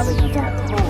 reality.com.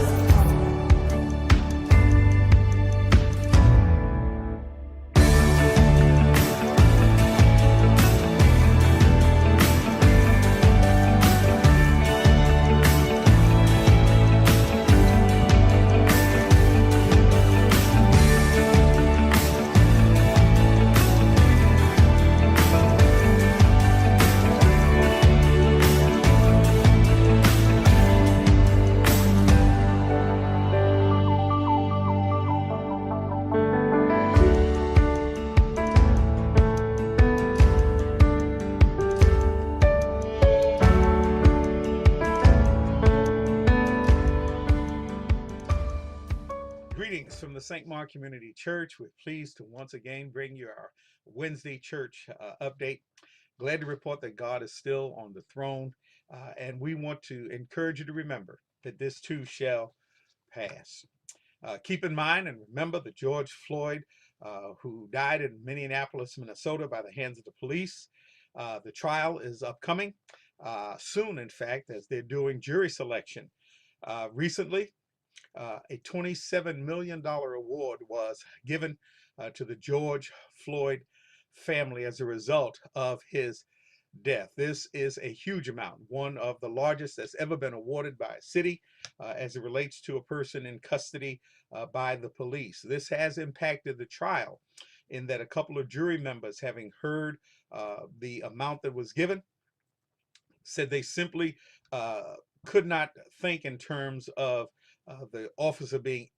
Greetings from the St. Mark Community Church. We're pleased to once again bring you our Wednesday church update. Glad to report that God is still on the throne, and we want to encourage you to remember that this too shall pass. Keep in mind and remember that George Floyd, who died in Minneapolis, Minnesota by the hands of the police. The trial is upcoming soon, in fact, as they're doing jury selection. Recently, a $27 million award was given to the George Floyd family as a result of his death. This is a huge amount, one of the largest that's ever been awarded by a city as it relates to a person in custody by the police. This has impacted the trial in that a couple of jury members, having heard the amount that was given, said they simply could not think in terms of the officer being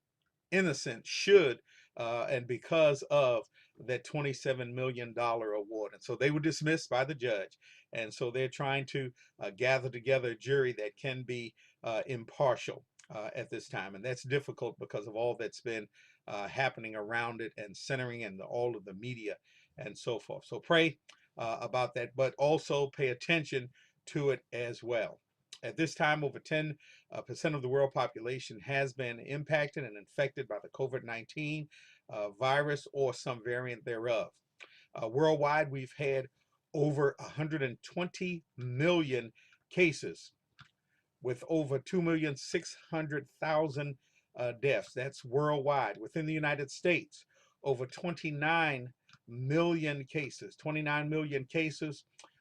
innocent should and because of that $27 million award. And so they were dismissed by the judge. And so they're trying to gather together a jury that can be impartial at this time. And that's difficult because of all that's been happening around it and centering in all of the media and so forth. So pray about that, but also pay attention to it as well. At this time, over 10% of the world population has been impacted and infected by the COVID-19 virus or some variant thereof. Worldwide, we've had over 120 million cases with over 2,600,000 deaths. That's worldwide. Within the United States, over 29 million cases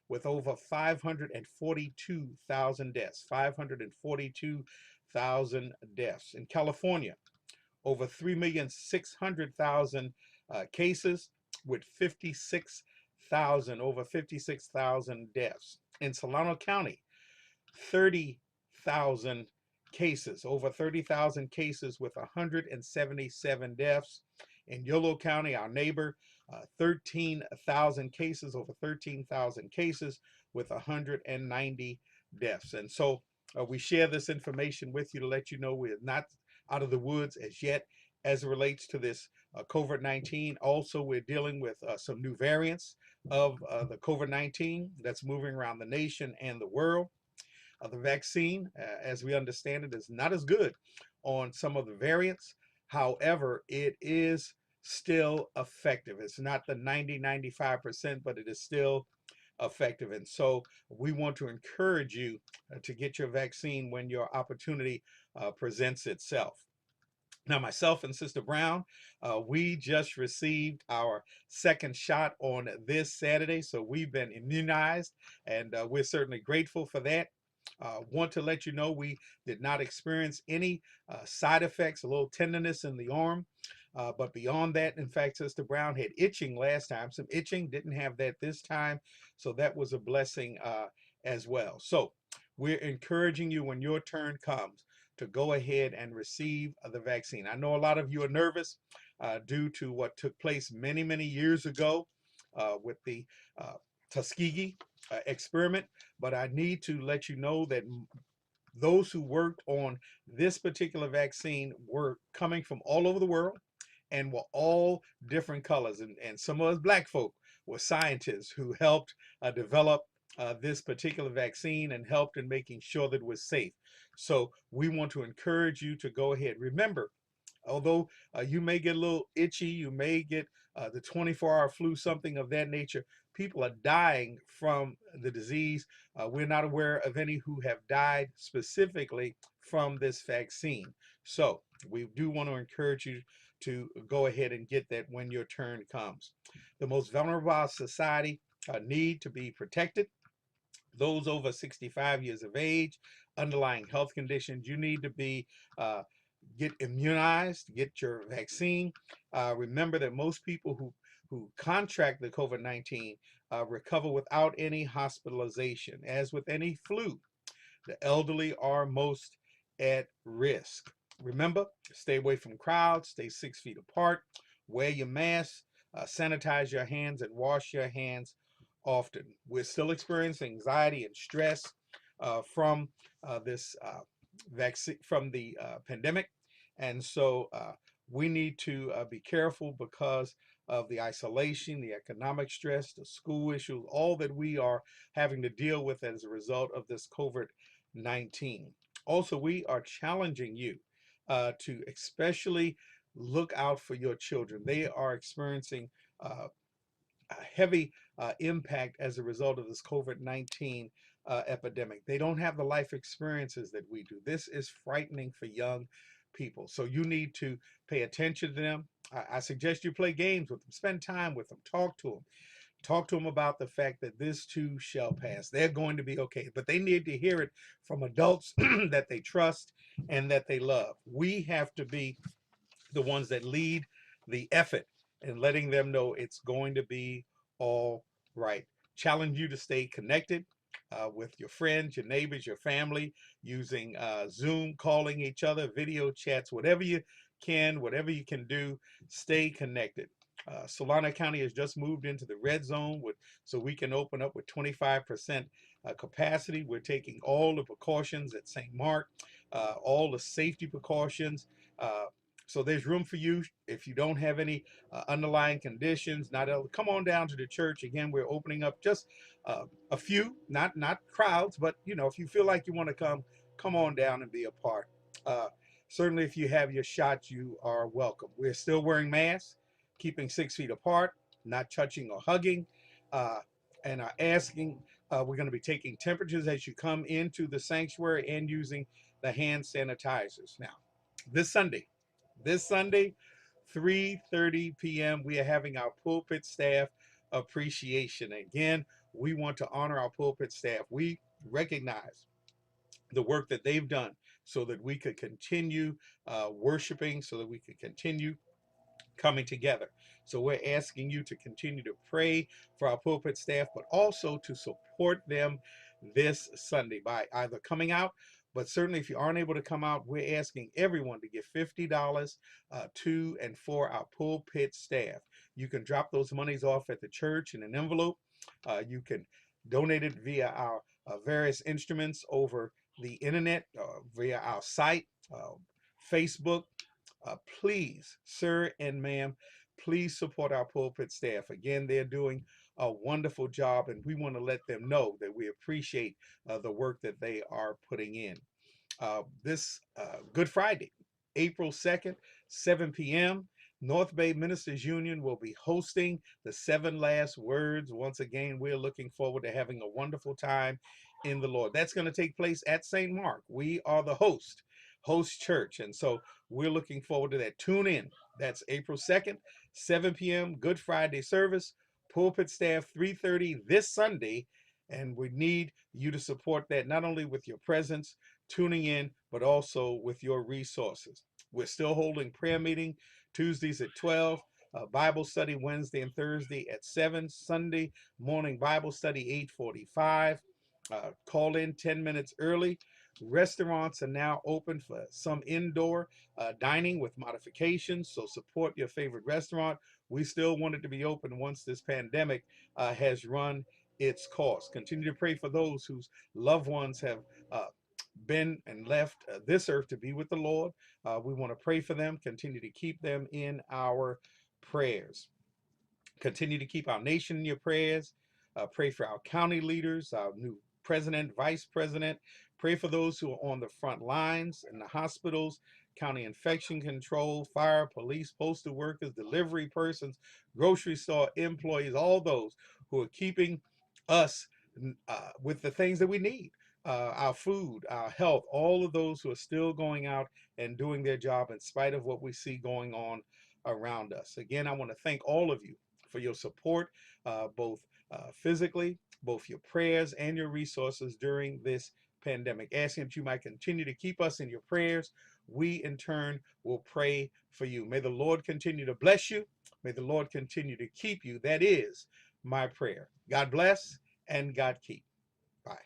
with over 542,000 deaths, 542,000 deaths. In California, over 3,600,000 cases with over 56,000 deaths. In Solano County, 30,000 cases, over 30,000 cases with 177 deaths. In Yolo County, our neighbor, 13,000 cases, over 13,000 cases with 190 deaths. And so we share this information with you to let you know we're not out of the woods as yet as it relates to this COVID-19. Also, we're dealing with some new variants of the COVID-19 that's moving around the nation and the world. The vaccine, as we understand it, is not as good on some of the variants. However, it is still effective. It's not the 95%, but it is still effective. And so we want to encourage you to get your vaccine when your opportunity presents itself. Now, myself and Sister Brown, we just received our second shot on this Saturday. So we've been immunized, and we're certainly grateful for that. Want to let you know we did not experience any side effects, a little tenderness in the arm. But beyond that, in fact, Sister Brown had itching last time, some itching, didn't have that this time. So that was a blessing as well. So we're encouraging you when your turn comes to go ahead and receive the vaccine. I know a lot of you are nervous due to what took place many, many years ago with the Tuskegee experiment, but I need to let you know that those who worked on this particular vaccine were coming from all over the world and were all different colors. And some of us black folk were scientists who helped develop this particular vaccine and helped in making sure that it was safe. So we want to encourage you to go ahead. Remember, although you may get a little itchy, you may get the 24-hour flu, something of that nature, people are dying from the disease. We're not aware of any who have died specifically from this vaccine. So we do want to encourage you to go ahead and get that when your turn comes. The most vulnerable of society need to be protected. Those over 65 years of age, underlying health conditions, you need to be uh, get immunized, get your vaccine. Remember that most people who contract the COVID-19 recover without any hospitalization. As with any flu, the elderly are most at risk. Remember, stay away from crowds, stay 6 feet apart, wear your mask, sanitize your hands, and wash your hands often. We're still experiencing anxiety and stress from this vaccine, from the pandemic. And so we need to be careful because of the isolation, the economic stress, the school issues, all that we are having to deal with as a result of this COVID-19. Also, we are challenging you to especially look out for your children. They are experiencing a heavy impact as a result of this COVID-19 epidemic. They don't have the life experiences that we do. This is frightening for young people. So you need to pay attention to them. I suggest you play games with them, spend time with them, talk to them. Talk to them about the fact that this too shall pass. They're going to be okay, but they need to hear it from adults that they trust and that they love. We have to be the ones that lead the effort and letting them know it's going to be all right. Challenge you to stay connected with your friends, your neighbors, your family, using Zoom, calling each other, video chats, whatever you can do, stay connected. Solana County has just moved into the red zone so we can open up with 25% capacity. We're taking all the precautions at St. Mark, all the safety precautions. So there's room for you if you don't have any underlying conditions. Not come on down to the church. Again, we're opening up just a few, not crowds, but if you feel like you want to come on down and be a part. Uh, Certainly, if you have your shot, you are welcome. We're still wearing masks, keeping 6 feet apart, not touching or hugging, uh, and are asking. We're going to be taking temperatures as you come into the sanctuary and using the hand sanitizers. Now, this Sunday, this Sunday, 3:30 p.m., we are having our pulpit staff appreciation. Again, we want to honor our pulpit staff. We recognize the work that they've done so that we could continue worshiping, so that we could continue coming together. So we're asking you to continue to pray for our pulpit staff, but also to support them this Sunday by either coming out, but certainly if you aren't able to come out, we're asking everyone to give $50 to and for our pulpit staff. You can drop those monies off at the church in an envelope. You can donate it via our various instruments over the internet, via our site, Facebook. Please, sir and ma'am, please support our pulpit staff. Again, they're doing a wonderful job, and we want to let them know that we appreciate the work that they are putting in. This Good Friday, April 2nd, 7 p.m., North Bay Ministers Union will be hosting the Seven Last Words. Once again, we're looking forward to having a wonderful time in the Lord. That's going to take place at St. Mark. We are the host church. And so we're looking forward to that. Tune in. That's April 2nd, 7 p.m., Good Friday service, pulpit staff 3:30 this Sunday. And we need you to support that not only with your presence, tuning in, but also with your resources. We're still holding prayer meeting Tuesdays at 12, Bible study Wednesday and Thursday at 7, Sunday morning Bible study 8:45. Call in 10 minutes early. Restaurants are now open for some indoor dining with modifications, so support your favorite restaurant. We still want it to be open once this pandemic has run its course. Continue to pray for those whose loved ones have uh, been and left this earth to be with the Lord. We want to pray for them, continue to keep them in our prayers. Continue to keep our nation in your prayers. Pray for our county leaders, our new president, vice president. Pray for those who are on the front lines in the hospitals, county infection control, fire, police, postal workers, delivery persons, grocery store employees, all those who are keeping us with the things that we need, our food, our health, all of those who are still going out and doing their job in spite of what we see going on around us. Again, I want to thank all of you for your support, both physically, both your prayers and your resources during this pandemic. Asking that you might continue to keep us in your prayers. We, in turn, will pray for you. May the Lord continue to bless you. May the Lord continue to keep you. That is my prayer. God bless and God keep. Bye.